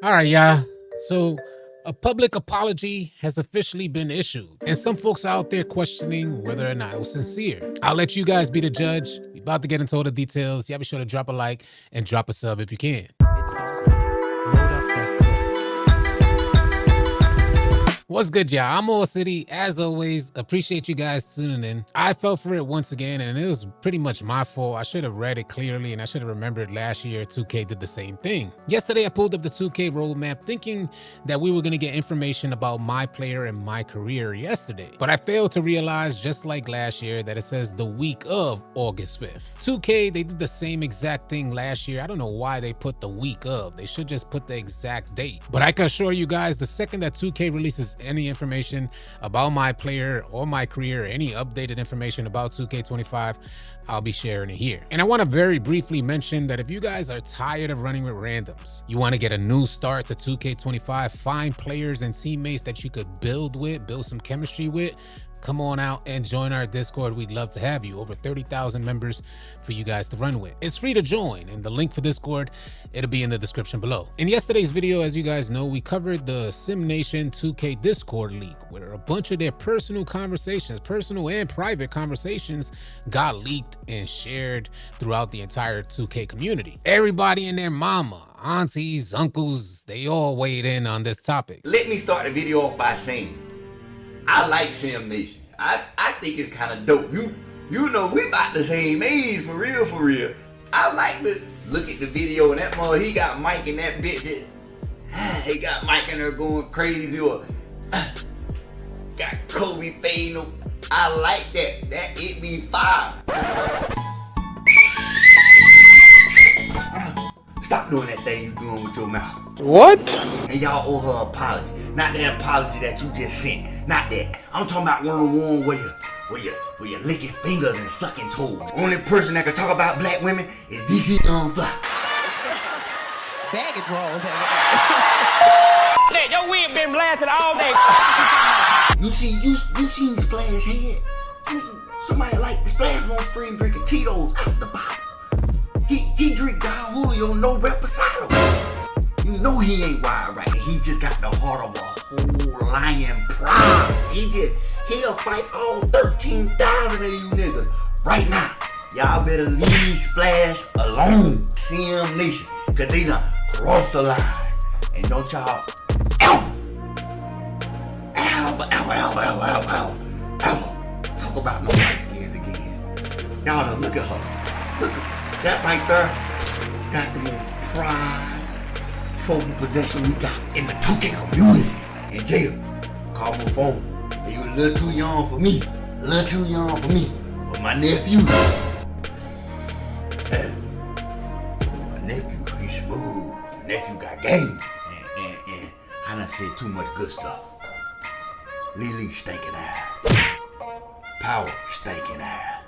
All right, y'all. So, a public apology has officially been issued, and some folks out there questioning whether or not it was sincere. I'll let you guys be the judge. We about to get into all the details. Y'all be sure to drop a like and drop a sub if you can. It's AllCity. Load up that clip. What's good, y'all? I'm AllCity. As always, appreciate you guys tuning in. I fell for it once again, and it was pretty much my fault. I should have read it clearly, and I should have remembered last year 2K did the same thing. Yesterday, I pulled up the 2K roadmap thinking that we were going to get information about my player and my career yesterday. But I failed to realize, just like last year, that it says the week of August 5th. 2K, they did the same exact thing last year. I don't know why they put the week of. They should just put the exact date. But I can assure you guys, the second that 2K releases any information about my player or my career, any updated information about 2K25, I'll be sharing it here. And I want to very briefly mention that if you guys are tired of running with randoms, you want to get a new start to 2K25, find players and teammates that you could build some chemistry with, come on out and join our Discord. We'd love to have you. Over 30,000 members for you guys to run with. It's free to join, and the link for Discord, it'll be in the description below. In yesterday's video, as you guys know, we covered the SimNation 2K Discord leak, where a bunch of their personal conversations, personal and private conversations, got leaked and shared throughout the entire 2K community. Everybody and their mama, aunties, uncles, they all weighed in on this topic. Let me start the video off by saying, I like SimNation. I think it's kind of dope. You know, we about the same age, for real, for real. I like to look at the video and that mother, he got Mike and that bitch, he got Mike in there going crazy, or got Kobe fading. I like that. That it be fire. Stop doing that thing you doing with your mouth. What? And y'all owe her an apology. Not that apology that you just sent. Not that. I'm talking about one-on-one where you're licking fingers and sucking toes. Only person that can talk about black women is DC Fly. Baggage roll, Hey, your wig been blasted all day. You seen Splash Head? Somebody like Splash on stream drinking Tito's out the bottle. He drink Don Julio, no reposado. You know he ain't wild right. He just got the heart of a whole lion pride. He'll fight all 13,000 of you niggas right now. Y'all better leave Splash alone. SimNation, cause they done crossed the line. And don't y'all ever talk about no white skins again. Y'all done look at her. Look at that right there. That's the most prized trophy possession we got in the 2K community. And Jada, call my phone. You a little too young for me. A little too young for me. But my nephew, he's smooth. My nephew got game. And I done said too much good stuff. Lily stinking ass. Power stinking ass.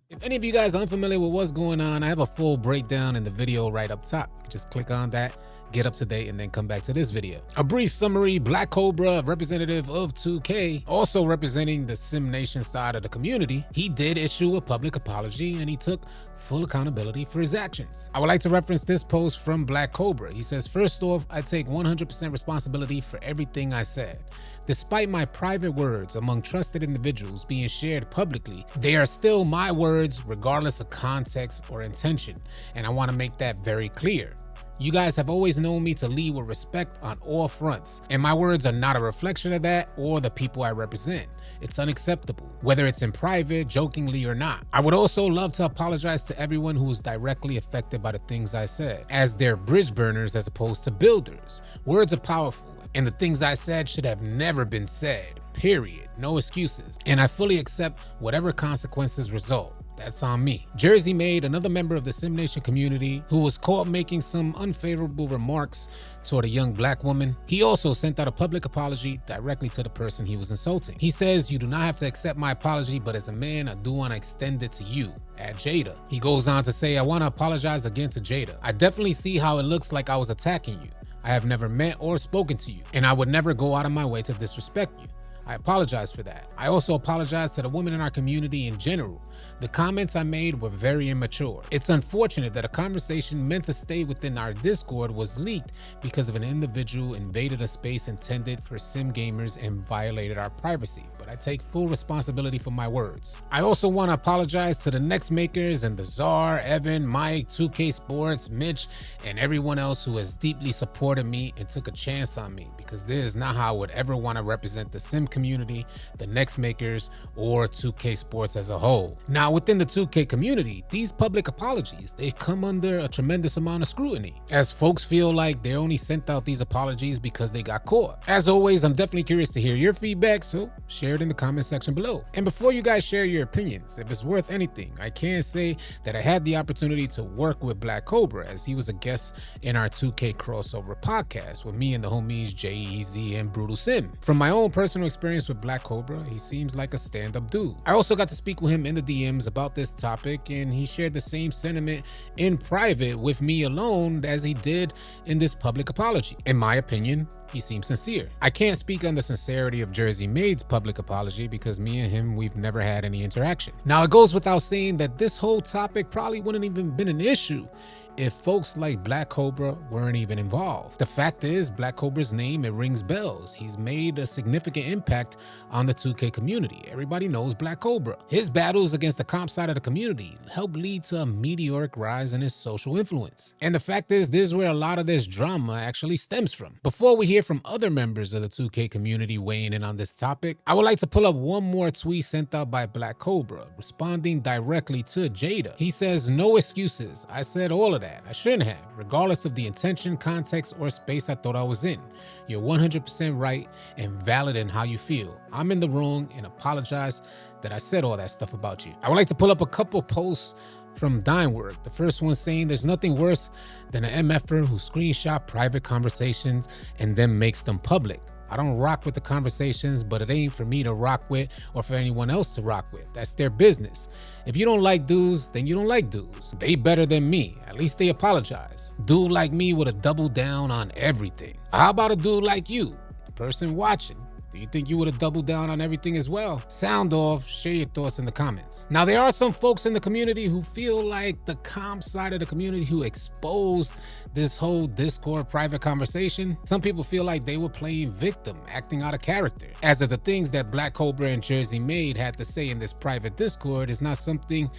If any of you guys are unfamiliar with what's going on, I have a full breakdown in the video right up top. Just click on that, get up to date, and then come back to this video. A brief summary: Black Cobra, representative of 2K, also representing the SimNation side of the community, he did issue a public apology and he took full accountability for his actions. I would like to reference this post from Black Cobra. He says, "First off, I take 100% responsibility for everything I said. Despite my private words among trusted individuals being shared publicly, they are still my words regardless of context or intention, and I want to make that very clear. You guys have always known me to lead with respect on all fronts, and my words are not a reflection of that or the people I represent. It's unacceptable, whether it's in private, jokingly or not. I would also love to apologize to everyone who was directly affected by the things I said, as they're bridge burners as opposed to builders. Words are powerful, and the things I said should have never been said, period. No excuses. And I fully accept whatever consequences result. That's on me." Jersey Made, another member of the SimNation community who was caught making some unfavorable remarks toward a young black woman, he also sent out a public apology directly to the person he was insulting. He says, "You do not have to accept my apology, but as a man, I do want to extend it to you, at Jada." He goes on to say, "I want to apologize again to Jada. I definitely see how it looks like I was attacking you. I have never met or spoken to you, and I would never go out of my way to disrespect you. I apologize for that. I also apologize to the women in our community in general. The comments I made were very immature. It's unfortunate that a conversation meant to stay within our Discord was leaked because of an individual invaded a space intended for sim gamers and violated our privacy, but I take full responsibility for my words. I also want to apologize to the Next Makers and the Czar, Evan, Mike, 2K Sports, Mitch, and everyone else who has deeply supported me and took a chance on me, because this is not how I would ever want to represent the sim community, the Next Makers, or 2K Sports as a whole. Now, within the 2K community, these public apologies, they come under a tremendous amount of scrutiny, as folks feel like they only sent out these apologies because they got caught. As always, I'm definitely curious to hear your feedback, so share it in the comment section below. And before you guys share your opinions, if it's worth anything, I can say that I had the opportunity to work with Black Cobra, as he was a guest in our 2K crossover podcast with me and the homies Jay-Z and Brutal Sim. From my own personal experience with Black Cobra, he seems like a stand-up dude. I also got to speak with him in the DMs about this topic, and he shared the same sentiment in private with me alone as he did in this public apology. In my opinion, he seems sincere. I can't speak on the sincerity of Jersey Made's public apology because me and him, we've never had any interaction. Now, it goes without saying that this whole topic probably wouldn't even been an issue if folks like Black Cobra weren't even involved. The fact is, Black Cobra's name, it rings bells. He's made a significant impact on the 2K community. Everybody knows Black Cobra. His battles against the comp side of the community helped lead to a meteoric rise in his social influence. And the fact is, this is where a lot of this drama actually stems from. Before we hear from other members of the 2K community weighing in on this topic, I would like to pull up one more tweet sent out by Black Cobra, responding directly to Jada. He says, "No excuses. I said all of that. I shouldn't have, regardless of the intention, context, or space I thought I was in. You're 100% right and valid in how you feel. I'm in the wrong and apologize that I said all that stuff about you." I would like to pull up a couple posts from Dimework. The first one saying, "There's nothing worse than an MFer who screenshot private conversations and then makes them public. I don't rock with the conversations, but it ain't for me to rock with or for anyone else to rock with. That's their business. If you don't like dudes, then you don't like dudes. They better than me. At least they apologize. Dude like me would have doubled down on everything. How about a dude like you, the person watching? Do you think you would have doubled down on everything as well? Sound off, share your thoughts in the comments." Now, there are some folks in the community who feel like the comp side of the community who exposed this whole Discord private conversation. Some people feel like they were playing victim, acting out of character, as if the things that Black Cobra and Jersey Made had to say in this private Discord is not something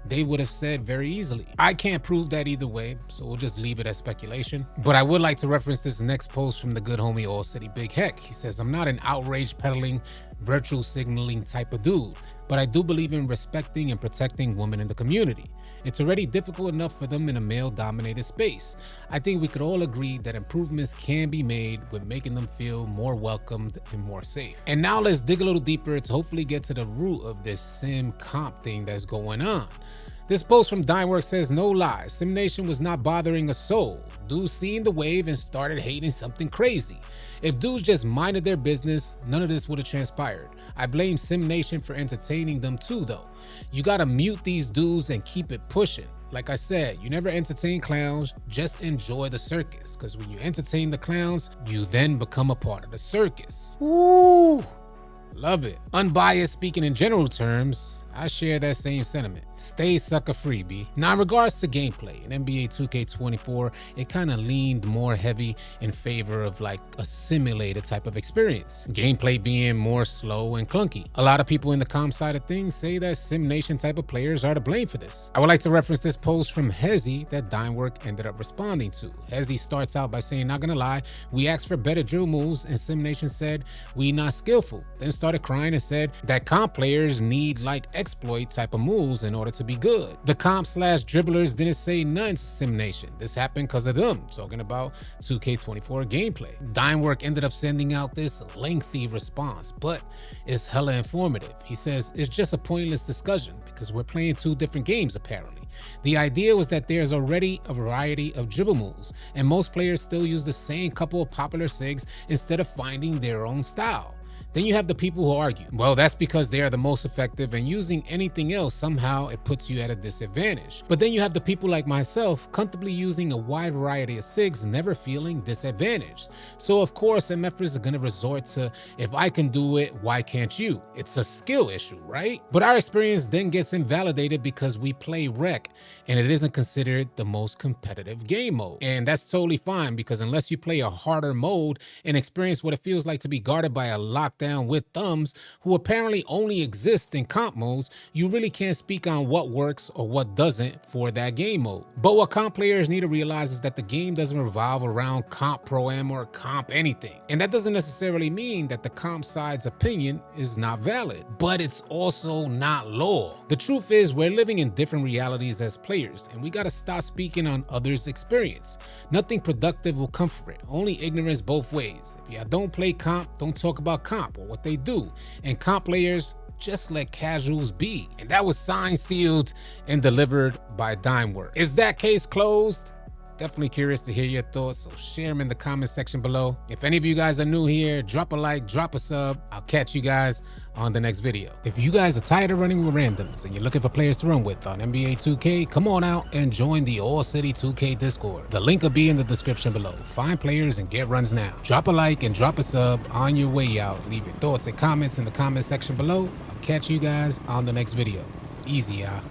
they would have said very easily. I can't prove that either way, so we'll just leave it as speculation. But I would like to reference this next post from the good homie AllCity Big Heck. He says, "I'm not an outrage peddling, virtual signaling type of dude, but I do believe in respecting and protecting women in the community. It's already difficult enough for them in a male-dominated space. I think we could all agree that improvements can be made with making them feel more welcomed and more safe." And now let's dig a little deeper to hopefully get to the root of this sim comp thing that's going on. This post from Dimework says, "No lie, Sim Nation was not bothering a soul. Dudes seen the wave and started hating something crazy. If dudes just minded their business, none of this would have transpired. I blame Sim Nation for entertaining them too, though. You gotta mute these dudes and keep it pushing. Like I said, you never entertain clowns, just enjoy the circus. Because when you entertain the clowns, you then become a part of the circus." Woo! Love it. Unbiased speaking in general terms, I share that same sentiment. Stay sucker free, B. Now, in regards to gameplay, in NBA 2K24, it kind of leaned more heavy in favor of like a simulated type of experience. Gameplay being more slow and clunky. A lot of people in the comp side of things say that Sim Nation type of players are to blame for this. I would like to reference this post from Hezi that Dimework ended up responding to. Hezi starts out by saying, "Not gonna lie, we asked for better drill moves and Sim Nation said, we not skillful. Then started crying and said that comp players need like exploit type of moves in order to be good. The comp/dribblers didn't say nothing to Sim Nation. This happened because of them," talking about 2K24 gameplay. Dimework ended up sending out this lengthy response, but it's hella informative. He says, "It's just a pointless discussion because we're playing two different games apparently. The idea was that there's already a variety of dribble moves, and most players still use the same couple of popular sigs instead of finding their own style. Then you have the people who argue, well, that's because they are the most effective and using anything else, somehow it puts you at a disadvantage. But then you have the people like myself, comfortably using a wide variety of SIGs, never feeling disadvantaged. So of course, MFers are gonna resort to, if I can do it, why can't you? It's a skill issue, right? But our experience then gets invalidated because we play Rec and it isn't considered the most competitive game mode. And that's totally fine, because unless you play a harder mode and experience what it feels like to be guarded by a lockdown with thumbs who apparently only exist in comp modes, you really can't speak on what works or what doesn't for that game mode. But what comp players need to realize is that the game doesn't revolve around comp pro-am or comp anything. And that doesn't necessarily mean that the comp side's opinion is not valid, but it's also not law. The truth is, we're living in different realities as players, and we gotta stop speaking on others' experience. Nothing productive will come from it, only ignorance both ways. If y'all don't play comp, don't talk about comp or what they do. And comp players, just let casuals be. And that was signed, sealed, and delivered by Dimework. Is that case closed? Definitely curious to hear your thoughts, so share them in the comment section below. If any of you guys are new here, drop a like, drop a sub. I'll catch you guys on the next video. If you guys are tired of running with randoms and you're looking for players to run with on NBA 2K, come on out and join the AllCity 2K Discord. The link will be in the description below. Find players and get runs now. Drop a like and drop a sub on your way out. Leave your thoughts and comments in the comment section below. I'll catch you guys on the next video. Easy, y'all.